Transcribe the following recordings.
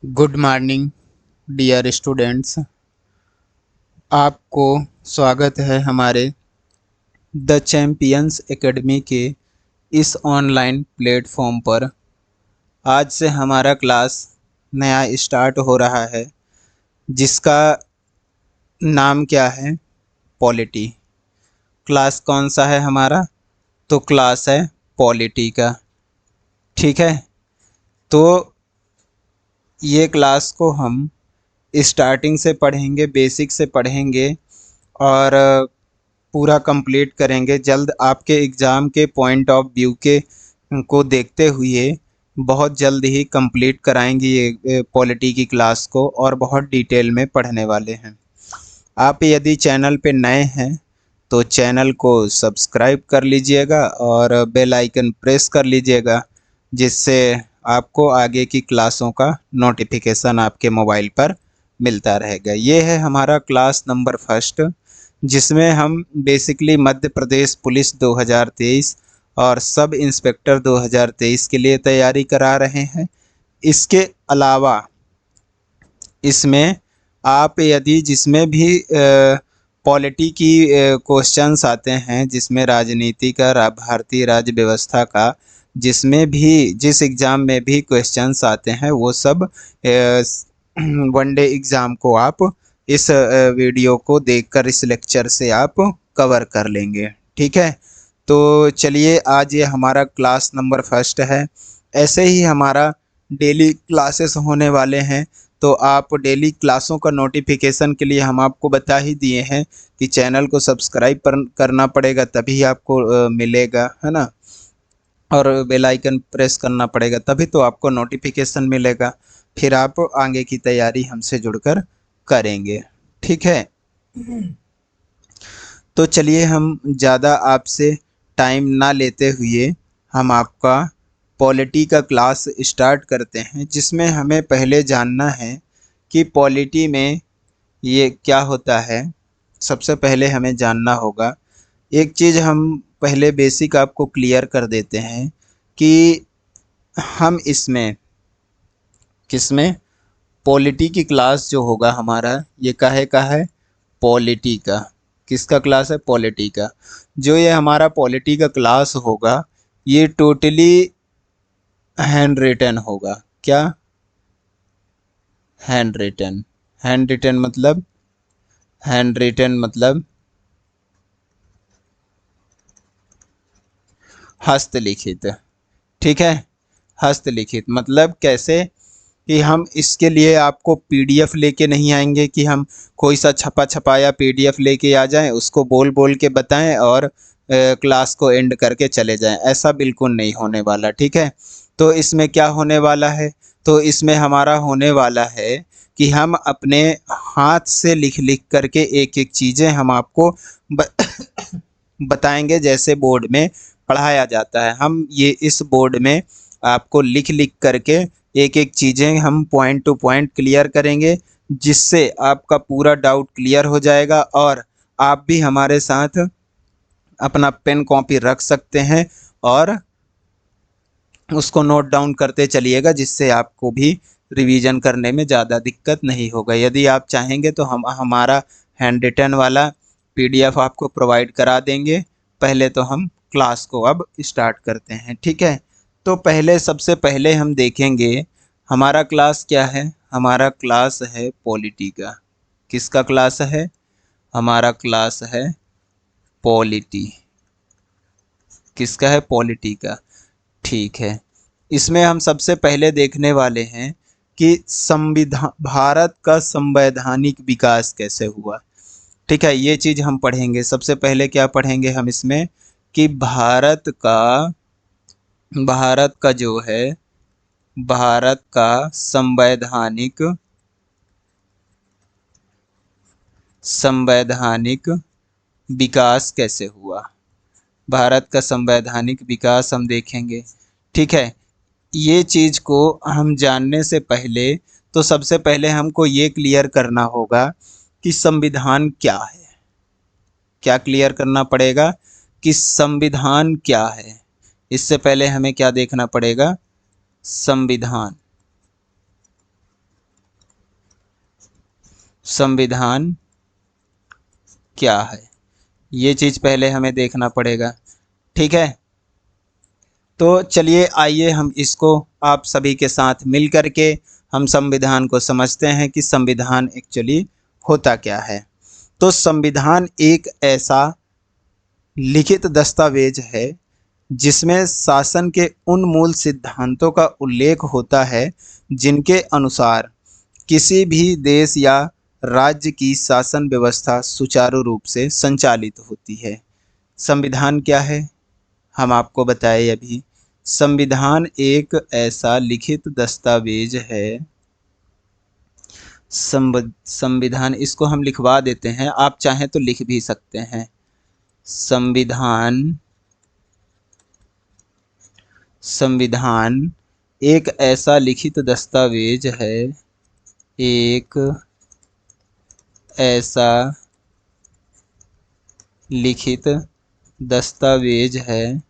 Good morning dear students. आपको स्वागत है हमारे द चैम्पियंस एकेडमी के इस ऑनलाइन प्लेटफॉर्म पर। आज से हमारा क्लास नया स्टार्ट हो रहा है जिसका नाम क्या है? पॉलिटी। क्लास कौन सा है हमारा? तो क्लास है पॉलिटी का। ठीक है, तो ये क्लास को हम स्टार्टिंग से पढ़ेंगे, बेसिक से पढ़ेंगे और पूरा कंप्लीट करेंगे। जल्द आपके एग्ज़ाम के पॉइंट ऑफ व्यू के को देखते हुए बहुत जल्द ही कंप्लीट कराएंगे ये पॉलिटी की क्लास को, और बहुत डिटेल में पढ़ने वाले हैं। आप यदि चैनल पे नए हैं तो चैनल को सब्सक्राइब कर लीजिएगा और बेल आइकन प्रेस कर लीजिएगा, जिससे आपको आगे की क्लासों का नोटिफिकेशन आपके मोबाइल पर मिलता रहेगा। ये है हमारा क्लास नंबर फर्स्ट, जिसमें हम बेसिकली मध्य प्रदेश पुलिस 2023 और सब इंस्पेक्टर 2023 के लिए तैयारी करा रहे हैं। इसके अलावा इसमें आप यदि जिसमें भी पॉलिटी की क्वेश्चंस आते हैं, जिसमें राजनीति का, भारतीय राज्य व्यवस्था का, जिसमें भी जिस एग्ज़ाम में भी क्वेश्चंस आते हैं, वो सब वनडे एग्ज़ाम को आप इस वीडियो को देखकर, इस लेक्चर से आप कवर कर लेंगे। ठीक है, तो चलिए, आज ये हमारा क्लास नंबर फर्स्ट है। ऐसे ही हमारा डेली क्लासेस होने वाले हैं, तो आप डेली क्लासों का नोटिफिकेशन के लिए हम आपको बता ही दिए हैं कि चैनल को सब्सक्राइब करना पड़ेगा, तभी आपको मिलेगा, है ना। और बेल आइकन प्रेस करना पड़ेगा, तभी तो आपको नोटिफिकेशन मिलेगा। फिर आप आगे की तैयारी हमसे जुड़कर करेंगे। ठीक है, तो चलिए, हम ज़्यादा आपसे टाइम ना लेते हुए हम आपका पॉलिटी का क्लास स्टार्ट करते हैं, जिसमें हमें पहले जानना है कि पॉलिटी में ये क्या होता है। सबसे पहले हमें जानना होगा एक चीज़, हम पहले बेसिक आपको क्लियर कर देते हैं कि हम इसमें किसमें पॉलिटी की क्लास जो होगा हमारा, ये काहे का है? पॉलिटी का। किसका क्लास है? पॉलिटी का। जो ये हमारा पॉलिटी का क्लास होगा, ये टोटली हैंड रिटन होगा। क्या? Handwritten. हैंड रिटन मतलब, हैंड रिटन मतलब हस्तलिखित। ठीक है, हस्तलिखित मतलब कैसे कि हम इसके लिए आपको पीडीएफ लेके नहीं आएंगे कि हम कोई सा छपा छपाया पीडीएफ लेके आ जाएं, उसको बोल बोल के बताएं और क्लास को एंड करके चले जाएं। ऐसा बिल्कुल नहीं होने वाला। ठीक है, तो इसमें क्या होने वाला है? तो इसमें हमारा होने वाला है कि हम अपने हाथ से लिख लिख करके एक एक चीज़ें हम आपको बताएंगे, जैसे बोर्ड में पढ़ाया जाता है। हम ये इस बोर्ड में आपको लिख लिख करके एक एक चीज़ें हम पॉइंट टू पॉइंट क्लियर करेंगे, जिससे आपका पूरा डाउट क्लियर हो जाएगा और आप भी हमारे साथ अपना पेन कॉपी रख सकते हैं और उसको नोट डाउन करते चलिएगा, जिससे आपको भी रिवीजन करने में ज़्यादा दिक्कत नहीं होगा। यदि आप चाहेंगे तो हम हमारा हैंड रिटन वाला पीडीएफ आपको प्रोवाइड करा देंगे। पहले तो हम क्लास को अब स्टार्ट करते हैं। ठीक है, तो पहले सबसे पहले हम देखेंगे हमारा क्लास क्या है। हमारा क्लास है पॉलिटी का। किसका क्लास है? हमारा क्लास है पॉलिटी। किसका है? पॉलिटी का। ठीक है, इसमें हम सबसे पहले देखने वाले हैं कि संविधान, भारत का संवैधानिक विकास कैसे हुआ। ठीक है, ये चीज़ हम पढ़ेंगे। सबसे पहले क्या पढ़ेंगे हम इसमें कि भारत का जो है, भारत का संवैधानिक विकास कैसे हुआ। भारत का संवैधानिक विकास हम देखेंगे। ठीक है, ये चीज़ को हम जानने से पहले, तो सबसे पहले हमको ये क्लियर करना होगा कि संविधान क्या है। क्या क्लियर करना पड़ेगा कि संविधान क्या है। इससे पहले हमें क्या देखना पड़ेगा? संविधान। संविधान क्या है, ये चीज पहले हमें देखना पड़ेगा। ठीक है, तो चलिए आइए हम इसको आप सभी के साथ मिल करके हम संविधान को समझते हैं कि संविधान एक्चुअली होता क्या है। तो संविधान एक ऐसा लिखित दस्तावेज है जिसमें शासन के उन मूल सिद्धांतों का उल्लेख होता है जिनके अनुसार किसी भी देश या राज्य की शासन व्यवस्था सुचारू रूप से संचालित होती है। संविधान क्या है, हम आपको बताए अभी। संविधान एक ऐसा लिखित दस्तावेज है, संविधान इसको हम लिखवा देते हैं, आप चाहें तो लिख भी सकते हैं। संविधान एक ऐसा लिखित दस्तावेज है, एक ऐसा लिखित दस्तावेज है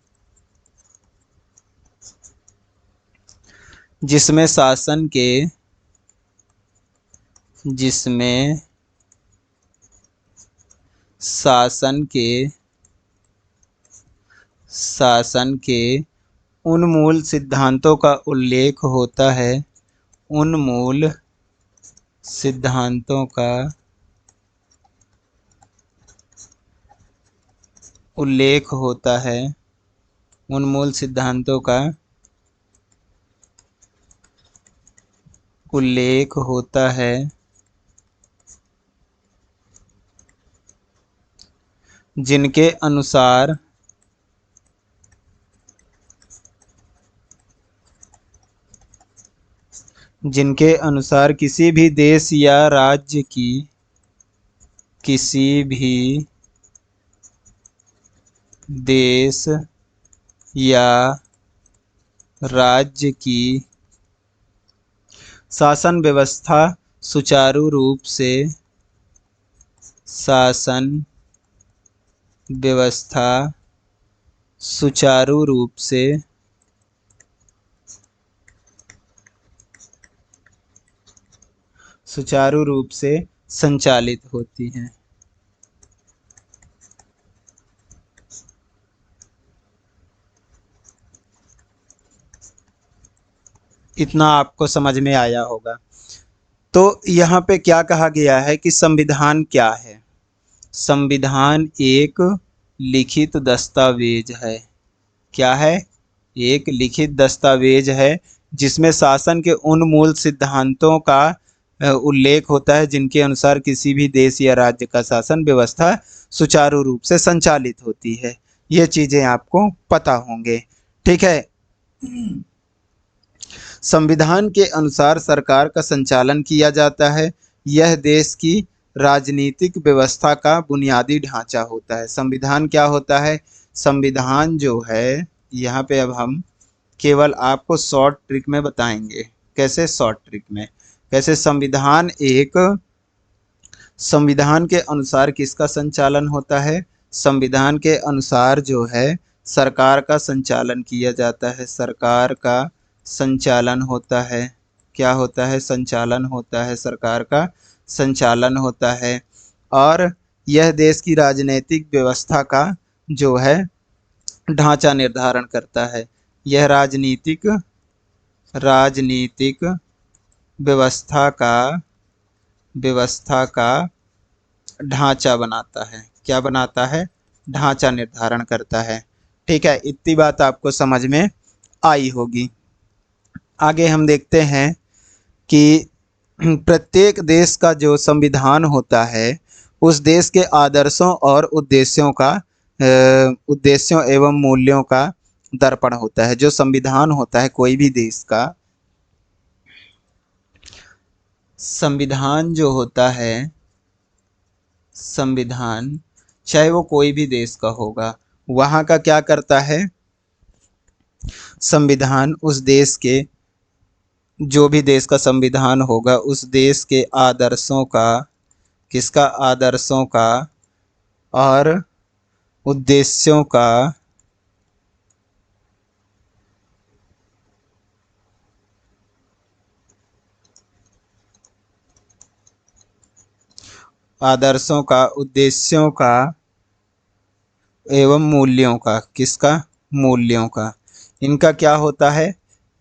जिसमें शासन के उन मूल सिद्धांतों का उल्लेख होता है, उन मूल सिद्धांतों का उल्लेख होता है, उन मूल सिद्धांतों का उल्लेख होता है जिनके अनुसार किसी भी देश या राज्य की किसी भी देश या राज्य की शासन व्यवस्था सुचारू रूप से शासन व्यवस्था सुचारू रूप से संचालित होती है। इतना आपको समझ में आया होगा। तो यहाँ पे क्या कहा गया है कि संविधान क्या है। संविधान एक लिखित दस्तावेज है। क्या है, एक लिखित दस्तावेज है जिसमें शासन के उन मूल सिद्धांतों का उल्लेख होता है जिनके अनुसार किसी भी देश या राज्य का शासन व्यवस्था सुचारू रूप से संचालित होती है। ये चीजें आपको पता होंगे। ठीक है, संविधान के अनुसार सरकार का संचालन किया जाता है। यह देश की राजनीतिक व्यवस्था का बुनियादी ढांचा होता है। संविधान क्या होता है, संविधान जो है, यहाँ पे अब हम केवल आपको शॉर्ट ट्रिक में बताएंगे। कैसे शॉर्ट ट्रिक में, कैसे संविधान के अनुसार किसका संचालन होता है, संविधान के अनुसार जो है सरकार का संचालन किया जाता है। सरकार का संचालन होता है, क्या होता है, संचालन होता है, सरकार का संचालन होता है। और यह देश की राजनीतिक व्यवस्था का जो है ढांचा निर्धारण करता है। यह राजनीतिक व्यवस्था का ढांचा बनाता है। क्या बनाता है, ढांचा निर्धारण करता है। ठीक है, इतनी बात आपको समझ में आई होगी। आगे हम देखते हैं कि प्रत्येक देश का जो संविधान होता है उस देश के आदर्शों और उद्देश्यों एवं मूल्यों का दर्पण होता है। जो संविधान होता है कोई भी देश का, संविधान जो होता है, संविधान चाहे वो कोई भी देश का होगा, वहाँ का क्या करता है, संविधान उस देश के, जो भी देश का संविधान होगा उस देश के आदर्शों का, किसका, आदर्शों का और उद्देश्यों का आदर्शों का, उद्देश्यों का एवं मूल्यों का। किसका? मूल्यों का। इनका क्या होता है?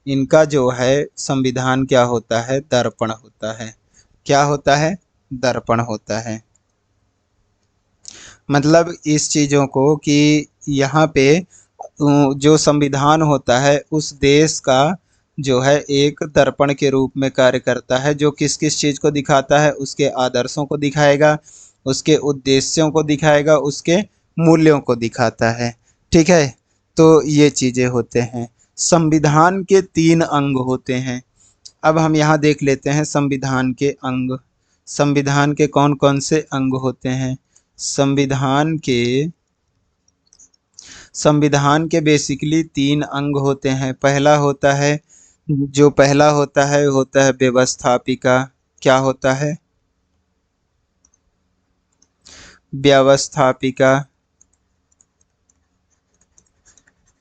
इनका जो है संविधान क्या होता है? दर्पण होता है। क्या होता है? दर्पण होता है। मतलब इस चीज़ों को कि यहाँ पे जो संविधान होता है उस देश का जो है एक दर्पण के रूप में कार्य करता है, जो किस किस चीज़ को दिखाता है? उसके आदर्शों को दिखाएगा, उसके उद्देश्यों को दिखाएगा, उसके मूल्यों को दिखाता है। ठीक है, तो ये चीज़ें होते हैं। संविधान के 3 अंग होते हैं। अब हम यहाँ देख लेते हैं संविधान के अंग। संविधान के कौन कौन से अंग होते हैं? संविधान के बेसिकली 3 अंग होते हैं। पहला होता है, जो पहला होता है व्यवस्थापिका। क्या होता है? व्यवस्थापिका।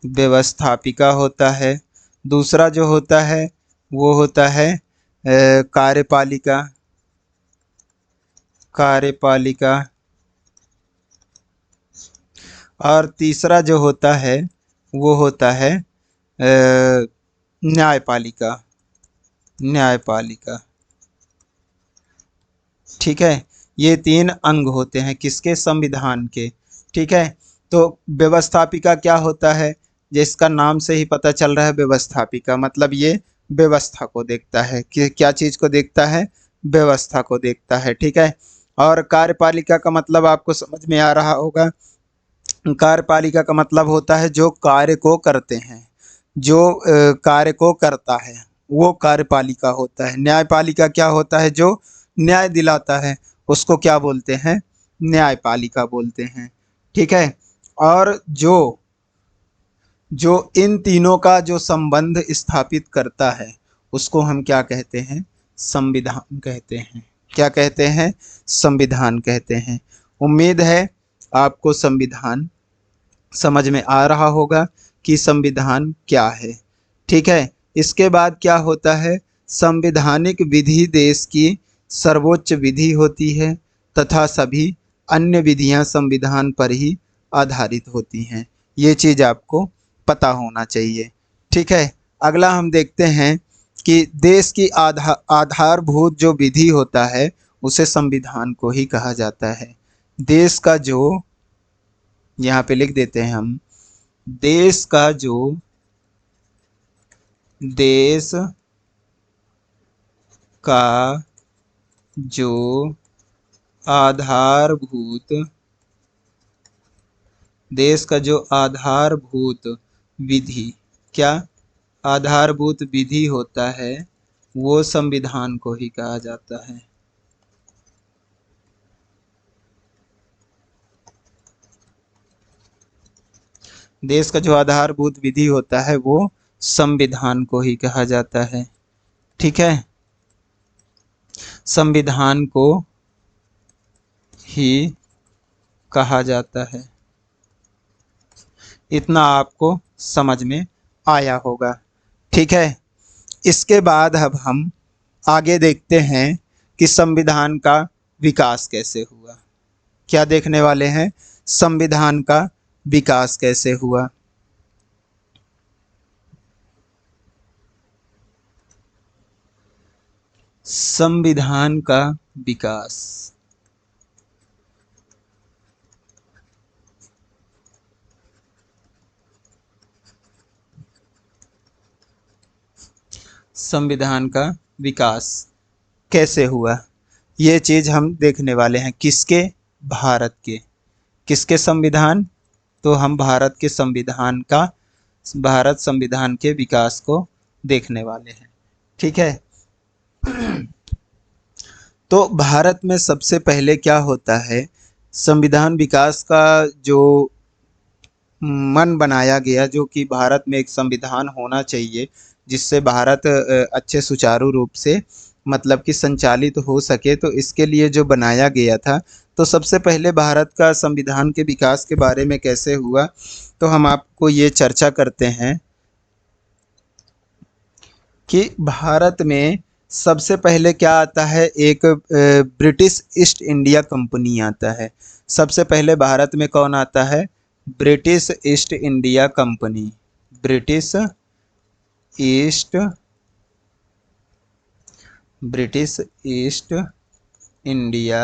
व्यवस्थापिका होता है। दूसरा जो होता है वो होता है कार्यपालिका। कार्यपालिका। और तीसरा जो होता है वो होता है न्यायपालिका। न्यायपालिका। ठीक है, ये 3 अंग होते हैं किसके? संविधान के। ठीक है, तो व्यवस्थापिका क्या होता है? जिसका नाम से ही पता चल रहा है, व्यवस्थापिका मतलब ये व्यवस्था को देखता है। कि क्या चीज़ को देखता है? व्यवस्था को देखता है। ठीक है, और कार्यपालिका का मतलब आपको समझ में आ रहा होगा। कार्यपालिका का मतलब होता है जो कार्य को करते हैं, जो कार्य को करता है वो कार्यपालिका होता है। न्यायपालिका क्या होता है? जो न्याय दिलाता है उसको क्या बोलते हैं? न्यायपालिका बोलते हैं। ठीक है, और जो जो इन तीनों का जो संबंध स्थापित करता है उसको हम क्या कहते हैं? संविधान कहते हैं। क्या कहते हैं? संविधान कहते हैं। उम्मीद है आपको संविधान समझ में आ रहा होगा कि संविधान क्या है। ठीक है, इसके बाद क्या होता है? संवैधानिक विधि देश की सर्वोच्च विधि होती है तथा सभी अन्य विधियां संविधान पर ही आधारित होती हैं। ये चीज़ आपको पता होना चाहिए। ठीक है, अगला हम देखते हैं कि देश की आधारभूत जो विधि होता है उसे संविधान को ही कहा जाता है। देश का जो, यहाँ पे लिख देते हैं हम, देश का जो, देश का जो आधारभूत, देश का जो आधारभूत विधि, क्या आधारभूत विधि होता है वो संविधान को ही कहा जाता है। देश का जो आधारभूत विधि होता है वो संविधान को ही कहा जाता है। ठीक है, संविधान को ही कहा जाता है। इतना आपको समझ में आया होगा। ठीक है, इसके बाद अब हम आगे देखते हैं कि संविधान का विकास कैसे हुआ। क्या देखने वाले हैं? संविधान का विकास कैसे हुआ। संविधान का विकास। संविधान का विकास कैसे हुआ ये चीज़ हम देखने वाले हैं। किसके? भारत के। किसके संविधान? तो हम भारत के संविधान का, भारत संविधान के विकास को देखने वाले हैं। ठीक है, तो भारत में सबसे पहले क्या होता है? संविधान विकास का जो मन बनाया गया, जो कि भारत में एक संविधान होना चाहिए जिससे भारत अच्छे सुचारू रूप से मतलब कि संचालित हो सके, तो इसके लिए जो बनाया गया था, तो सबसे पहले भारत का संविधान के विकास के बारे में कैसे हुआ, तो हम आपको ये चर्चा करते हैं कि भारत में सबसे पहले क्या आता है, एक ब्रिटिश ईस्ट इंडिया कंपनी आता है। सबसे पहले भारत में कौन आता है, British east India company, British east India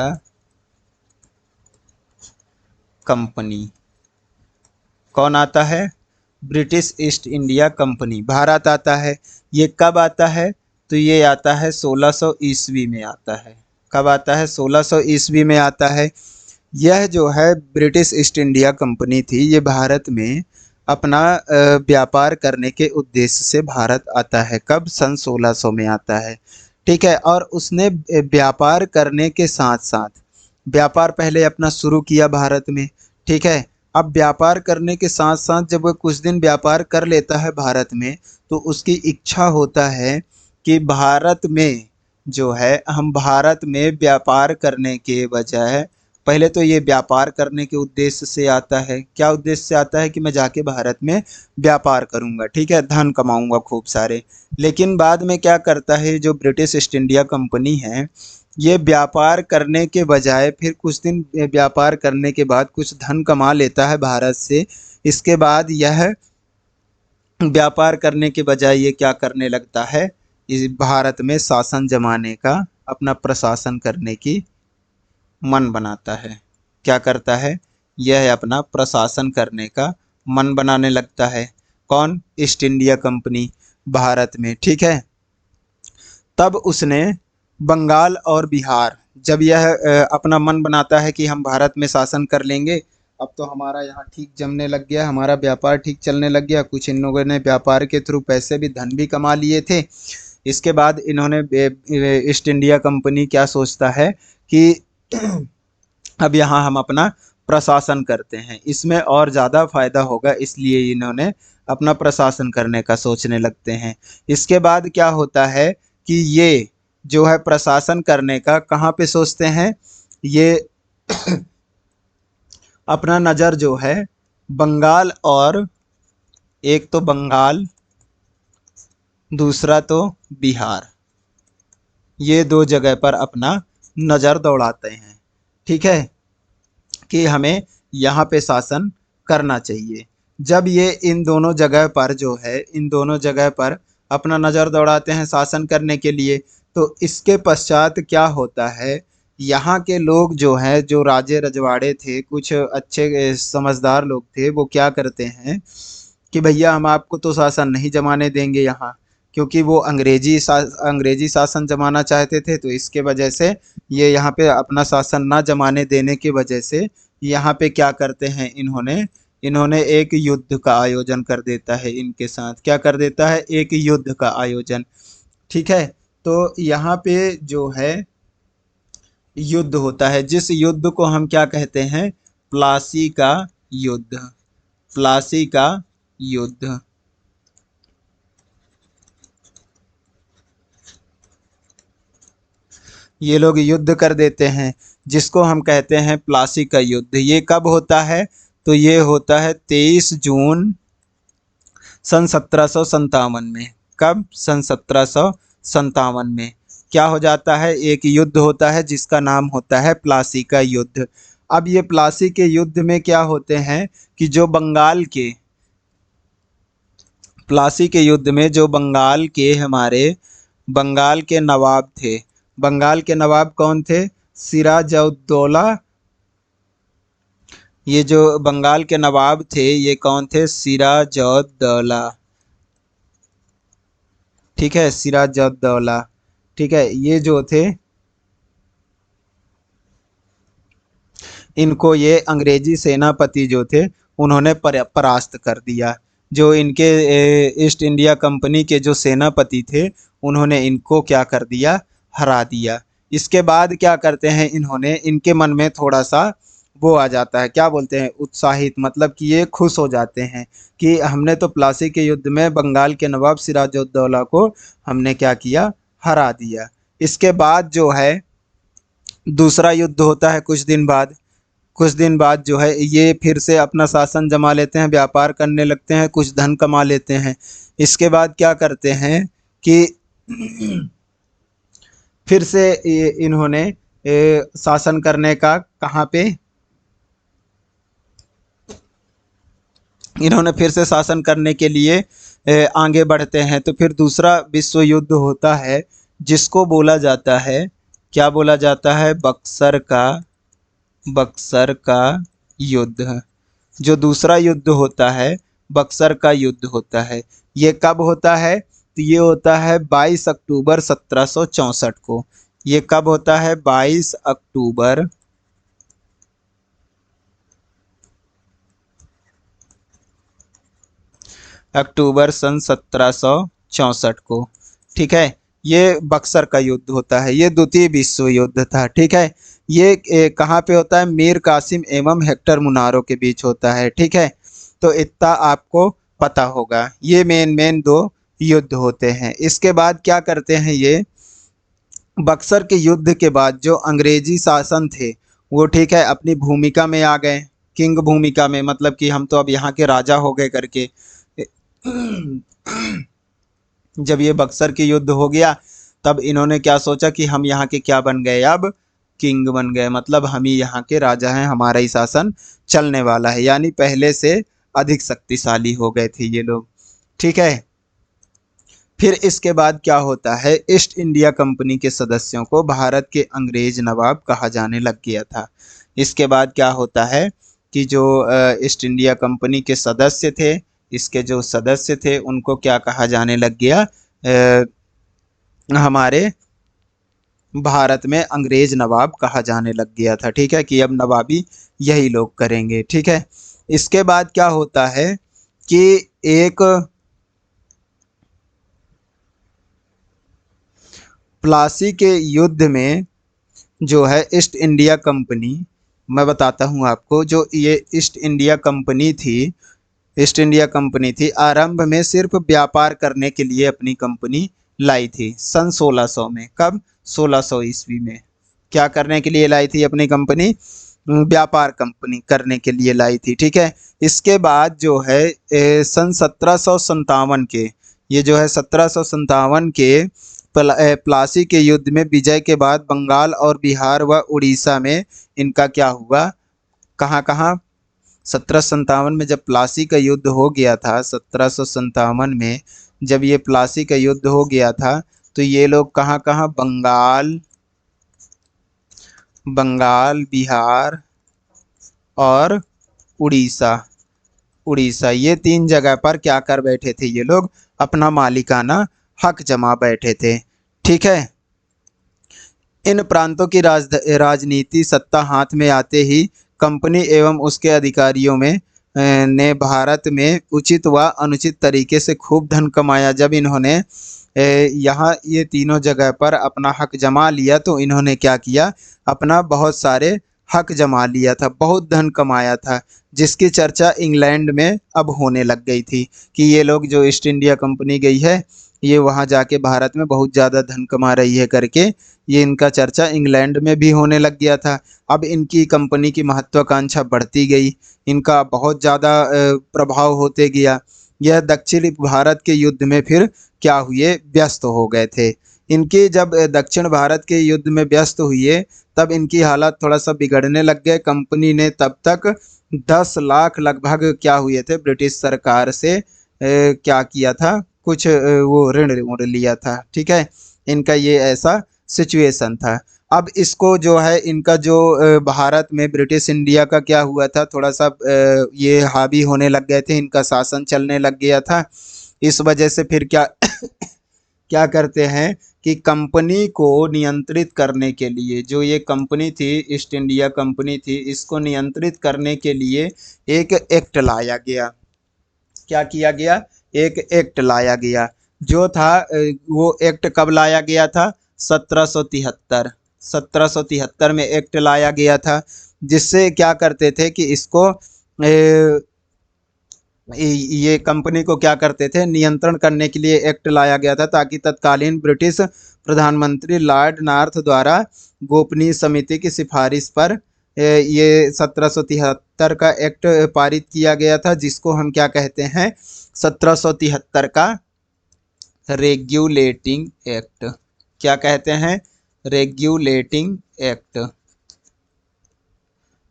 company. कौन आता है, British east India company Bharat आता है। ये कब आता है, तो ये आता है 1600 ईस्वी में आता है। कब आता है, 1600 ईस्वी में आता है। यह जो है ब्रिटिश ईस्ट इंडिया कंपनी थी, ये भारत में अपना व्यापार करने के उद्देश्य से भारत आता है। कब, सन 1600 में आता है। ठीक है, और उसने व्यापार करने के साथ साथ व्यापार पहले अपना शुरू किया भारत में। ठीक है, अब व्यापार करने के साथ साथ जब वह कुछ दिन व्यापार कर लेता है भारत में, तो उसकी इच्छा होता है कि भारत में जो है, हम भारत में व्यापार करने के बजाय, पहले तो ये व्यापार करने के उद्देश्य से आता है। क्या उद्देश्य से आता है, कि मैं जाके भारत में व्यापार करूंगा, ठीक है, धन कमाऊंगा खूब सारे। लेकिन बाद में क्या करता है, जो ब्रिटिश ईस्ट इंडिया कंपनी है, ये व्यापार करने के बजाय फिर कुछ दिन व्यापार करने के बाद कुछ धन कमा लेता है भारत से। इसके बाद यह व्यापार करने के बजाय ये क्या करने लगता है, इस भारत में शासन जमाने का, अपना प्रशासन करने की मन बनाता है। क्या करता है, यह अपना प्रशासन करने का मन बनाने लगता है। कौन, ईस्ट इंडिया कंपनी भारत में। ठीक है, तब उसने बंगाल और बिहार, जब यह अपना मन बनाता है कि हम भारत में शासन कर लेंगे, अब तो हमारा यहाँ ठीक जमने लग गया, हमारा व्यापार ठीक चलने लग गया, कुछ इन लोगों ने व्यापार के थ्रू पैसे भी, धन भी कमा लिए थे। इसके बाद इन्होंने ईस्ट इंडिया कंपनी क्या सोचता है कि अब यहाँ हम अपना प्रशासन करते हैं, इसमें और ज़्यादा फायदा होगा, इसलिए इन्होंने अपना प्रशासन करने का सोचने लगते हैं। इसके बाद क्या होता है कि ये जो है प्रशासन करने का कहाँ पे सोचते हैं, ये अपना नज़र जो है बंगाल, और एक तो बंगाल, दूसरा तो बिहार, ये दो जगह पर अपना नज़र दौड़ाते हैं। ठीक है, कि हमें यहाँ पे शासन करना चाहिए। जब ये इन दोनों जगह पर जो है, इन दोनों जगह पर अपना नज़र दौड़ाते हैं शासन करने के लिए, तो इसके पश्चात क्या होता है, यहाँ के लोग जो हैं, जो राजे रजवाड़े थे, कुछ अच्छे समझदार लोग थे, वो क्या करते हैं कि भैया हम आपको तो शासन नहीं जमाने देंगे यहाँ, क्योंकि वो अंग्रेजी शासन जमाना चाहते थे। तो इसके वजह से ये यहाँ पे अपना शासन ना जमाने देने की वजह से यहाँ पे क्या करते हैं, इन्होंने इन्होंने एक युद्ध का आयोजन कर देता है इनके साथ। क्या कर देता है, एक युद्ध का आयोजन। ठीक है, तो यहाँ पे जो है युद्ध होता है, जिस युद्ध को हम क्या कहते हैं, प्लासी का युद्ध, प्लासी का युद्ध। ये लोग युद्ध कर देते हैं, जिसको हम कहते हैं प्लासी का युद्ध। ये कब होता है, तो ये होता है 23 जून सन 1757 में। कब, सन 1757 में क्या हो जाता है, एक युद्ध होता है जिसका नाम होता है प्लासी का युद्ध। अब ये प्लासी के युद्ध में क्या होते हैं कि जो बंगाल के, प्लासी के युद्ध में जो बंगाल के, हमारे बंगाल के नवाब थे, बंगाल के नवाब कौन थे, सिराजउद्दौला। ये जो बंगाल के नवाब थे, ये कौन थे, सिराजउद्दौला। ठीक है, सिराजउद्दौला। ठीक है, ये जो थे, इनको ये अंग्रेजी सेनापति जो थे, उन्होंने परास्त कर दिया। जो इनके ईस्ट इंडिया कंपनी के जो सेनापति थे, उन्होंने इनको क्या कर दिया, हरा दिया। इसके बाद क्या करते हैं, इन्होंने, इनके मन में थोड़ा सा वो आ जाता है, क्या बोलते हैं, उत्साहित, मतलब कि ये खुश हो जाते हैं कि हमने तो प्लासी के युद्ध में बंगाल के नवाब सिराजउद्दौला को हमने क्या किया, हरा दिया। इसके बाद जो है दूसरा युद्ध होता है कुछ दिन बाद। कुछ दिन बाद जो है ये फिर से अपना शासन जमा लेते हैं, व्यापार करने लगते हैं, कुछ धन कमा लेते हैं। इसके बाद क्या करते हैं कि फिर से इन्होंने शासन करने का कहाँ पे, इन्होंने फिर से शासन करने के लिए आगे बढ़ते हैं। तो फिर दूसरा विश्व युद्ध होता है, जिसको बोला जाता है, क्या बोला जाता है, बक्सर का युद्ध। जो दूसरा युद्ध होता है बक्सर का युद्ध होता है, ये कब होता है, तो ये होता है 22 अक्टूबर 1764 को। ये कब होता है, 22 अक्टूबर सन 1764 को। ठीक है, ये बक्सर का युद्ध होता है, ये द्वितीय विश्व युद्ध था। ठीक है, ये कहाँ पे होता है, मीर कासिम एवं हेक्टर मुनारो के बीच होता है। ठीक है, तो इतना आपको पता होगा, ये मेन दो युद्ध होते हैं। इसके बाद क्या करते हैं, ये बक्सर के युद्ध के बाद जो अंग्रेजी शासन थे वो, ठीक है, अपनी भूमिका में आ गए, किंग भूमिका में, मतलब कि हम तो अब यहाँ के राजा हो गए करके। जब ये बक्सर की युद्ध हो गया तब इन्होंने क्या सोचा कि हम यहाँ के क्या बन गए, अब किंग बन गए, मतलब हम ही यहाँ के राजा हैं, हमारा ही शासन चलने वाला है, यानी पहले से अधिक शक्तिशाली हो गए थे ये लोग। ठीक है, फिर इसके बाद क्या होता है, ईस्ट इंडिया कंपनी के सदस्यों को भारत के अंग्रेज नवाब कहा जाने लग गया था। इसके बाद क्या होता है कि जो ईस्ट इंडिया कंपनी के सदस्य थे, इसके जो सदस्य थे उनको क्या कहा जाने लग गया, हमारे भारत में अंग्रेज नवाब कहा जाने लग गया था। ठीक है, कि अब नवाबी यही लोग करेंगे। ठीक है, इसके बाद क्या होता है कि एक प्लासी के युद्ध में जो है ईस्ट इंडिया कंपनी, मैं बताता हूँ आपको, जो ये ईस्ट इंडिया कंपनी थी, ईस्ट इंडिया कंपनी थी, आरंभ में सिर्फ व्यापार करने के लिए अपनी कंपनी लाई थी सन 1600 में। कब, 1600 ईस्वी में। क्या करने के लिए लाई थी अपनी कंपनी, व्यापार कंपनी करने के लिए लाई थी। ठीक है, इसके बाद जो है सन 1757 के, ये जो है 1757 के प्लासी के युद्ध में विजय के बाद बंगाल और बिहार व उड़ीसा में इनका क्या हुआ, कहाँ कहाँ, 1757 में जब प्लासी का युद्ध हो गया था, 1757 में जब ये प्लासी का युद्ध हो गया था, तो ये लोग कहाँ कहाँ, बंगाल, बिहार और उड़ीसा, ये तीन जगह पर क्या कर बैठे थे, ये लोग अपना मालिकाना हक जमा बैठे थे। ठीक है, इन प्रांतों की राजनीति सत्ता हाथ में आते ही कंपनी एवं उसके अधिकारियों में ने भारत में उचित व अनुचित तरीके से खूब धन कमाया। जब इन्होंने यहाँ ये तीनों जगह पर अपना हक जमा लिया तो इन्होंने क्या किया, अपना बहुत सारे हक जमा लिया था, बहुत धन कमाया था, जिसकी चर्चा इंग्लैंड में अब होने लग गई थी कि ये लोग जो ईस्ट इंडिया कंपनी गई है, ये वहाँ जाके भारत में बहुत ज़्यादा धन कमा रही है करके, ये इनका चर्चा इंग्लैंड में भी होने लग गया था। अब इनकी कंपनी की महत्वाकांक्षा बढ़ती गई, इनका बहुत ज़्यादा प्रभाव होते गया। यह दक्षिण भारत के युद्ध में फिर क्या हुए, व्यस्त हो गए थे। इनके जब दक्षिण भारत के युद्ध में व्यस्त हुए तब इनकी हालत थोड़ा सा बिगड़ने लग गए। कंपनी ने तब तक 10 लाख लगभग क्या हुए थे, ब्रिटिश सरकार से क्या किया था, कुछ वो ऋण लिया था। ठीक है, इनका ये ऐसा सिचुएशन था। अब इसको जो है इनका जो भारत में ब्रिटिश इंडिया का क्या हुआ था, थोड़ा सा ये हावी होने लग गए थे, इनका शासन चलने लग गया था। इस वजह से फिर क्या क्या करते हैं कि कंपनी को नियंत्रित करने के लिए, जो ये कंपनी थी, ईस्ट इंडिया कंपनी थी, इसको नियंत्रित करने के लिए एक एक्ट लाया गया। क्या किया गया, एक एक्ट लाया गया, जो था वो एक्ट कब लाया गया था, 1773 में एक्ट लाया गया था, जिससे क्या करते थे कि इसको ये कंपनी को क्या करते थे, नियंत्रण करने के लिए एक्ट लाया गया था, ताकि तत्कालीन ब्रिटिश प्रधानमंत्री लॉर्ड नॉर्थ द्वारा गोपनीय समिति की सिफारिश पर ये 1773 का एक्ट पारित किया गया था, जिसको हम क्या कहते हैं, 1773 का रेगुलेटिंग एक्ट। क्या कहते हैं, रेगुलेटिंग एक्ट,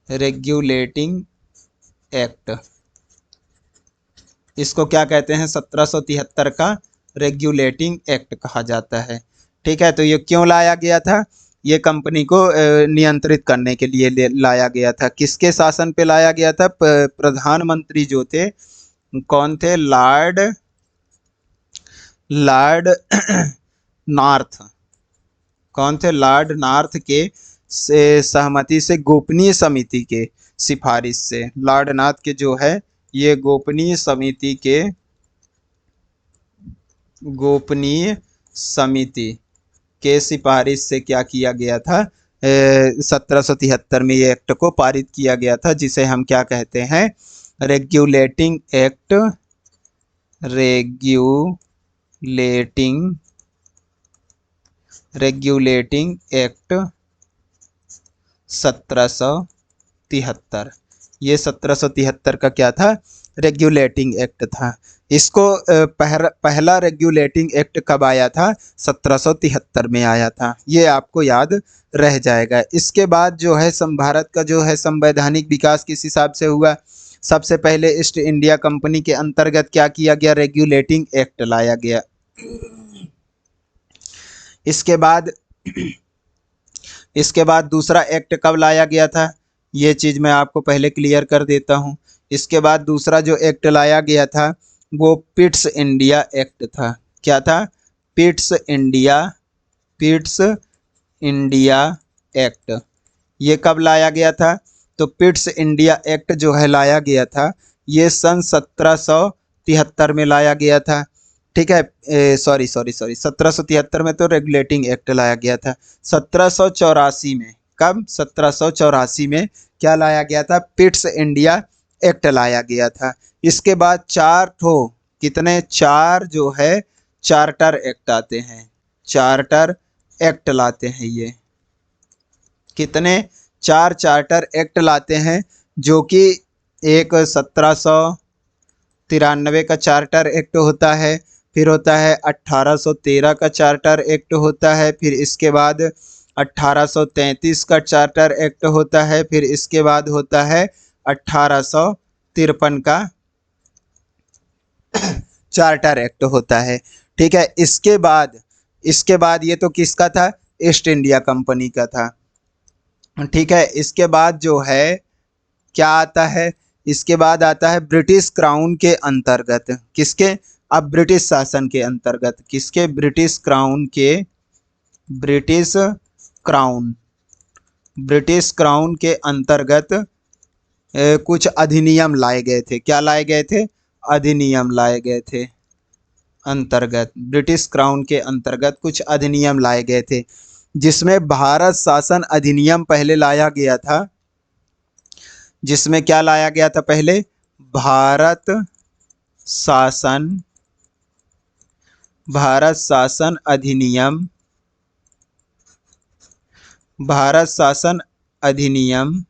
रेगुलेटिंग एक्ट, इसको क्या कहते हैं, 1773 का रेगुलेटिंग एक्ट कहा जाता है। ठीक है, तो ये क्यों लाया गया था, ये कंपनी को नियंत्रित करने के लिए लाया गया था। किसके शासन पे लाया गया था, प्रधानमंत्री जो थे, कौन थे, लॉर्ड नॉर्थ, कौन थे, लॉर्ड नॉर्थ के से सहमति से, गोपनीय समिति के सिफारिश से, लॉर्ड नॉर्थ के जो है ये गोपनीय समिति के सिफारिश से क्या किया गया था, 1773 में ये एक्ट को पारित किया गया था, जिसे हम क्या कहते हैं, रेगुलेटिंग एक्ट, रेगुलेटिंग एक्ट 1773। ये 1773 का क्या था, रेगुलेटिंग एक्ट था। इसको पहला रेगुलेटिंग एक्ट कब आया था, 1773 में आया था, ये आपको याद रह जाएगा। इसके बाद जो है भारत का जो है संवैधानिक विकास किस हिसाब से हुआ, सबसे पहले ईस्ट इंडिया कंपनी के अंतर्गत क्या किया गया, रेगुलेटिंग एक्ट लाया गया। इसके बाद दूसरा एक्ट कब लाया गया था, ये चीज़ मैं आपको पहले क्लियर कर देता हूँ। इसके बाद दूसरा जो एक्ट लाया गया था वो पिट्स इंडिया एक्ट था। क्या था, पिट्स इंडिया एक्ट। ये कब लाया गया था, तो पिट्स इंडिया एक्ट जो है लाया गया था, ये सन 1773 में लाया गया था। ठीक है, सॉरी 1773 में तो रेगुलेटिंग एक्ट लाया गया था। 1784 में, कब, 1784 में क्या लाया गया था, पिट्स इंडिया एक्ट लाया गया था। इसके बाद चार जो है चार्टर एक्ट आते हैं, चार्टर एक्ट लाते हैं। ये कितने, 4 चार्टर एक्ट लाते हैं, जो कि एक 1793 का चार्टर एक्ट होता है, फिर होता है 1813 का चार्टर एक्ट होता है, फिर इसके बाद 1833 का चार्टर एक्ट होता है, फिर इसके बाद होता है 1853 का चार्टर एक्ट होता है। ठीक है, इसके बाद ये तो किसका था, ईस्ट इंडिया कंपनी का था। ठीक है, इसके बाद जो है क्या आता है, इसके बाद आता है ब्रिटिश क्राउन के अंतर्गत, किसके, अब ब्रिटिश शासन के अंतर्गत, किसके, ब्रिटिश क्राउन के अंतर्गत कुछ अधिनियम लाए गए थे। क्या लाए गए थे, अधिनियम लाए गए थे, अंतर्गत ब्रिटिश क्राउन के अंतर्गत कुछ अधिनियम लाए गए थे, जिसमें भारत शासन अधिनियम पहले लाया गया था। जिसमें क्या लाया गया था पहले, भारत शासन अधिनियम, भारत शासन अधिनियम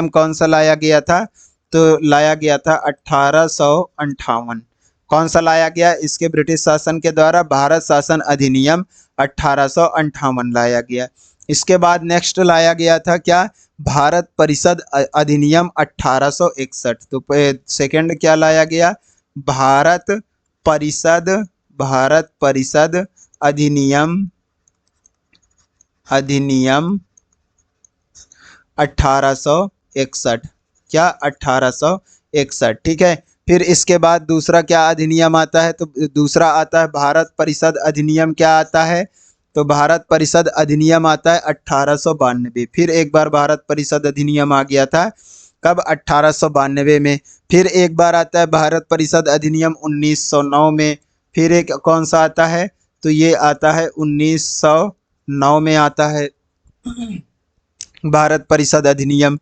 कौन सा लाया गया था, तो लाया गया था 1858। कौन सा लाया गया, इसके ब्रिटिश शासन के द्वारा भारत शासन अधिनियम 1858 लाया गया। इसके बाद नेक्स्ट लाया गया था क्या, भारत परिषद अधिनियम 1861। तो सेकंड क्या लाया गया, भारत परिषद अधिनियम 1861, क्या, 1861। ठीक है, फिर इसके बाद दूसरा क्या अधिनियम आता है, तो दूसरा आता है भारत परिषद अधिनियम, क्या आता है, तो भारत परिषद अधिनियम आता है 1892। फिर एक बार भारत परिषद अधिनियम आ गया था, कब, 1892 में। फिर एक बार आता है भारत परिषद अधिनियम 1909 में। फिर एक कौन सा आता है, तो ये आता है 1909 में आता है भारत परिषद अधिनियम।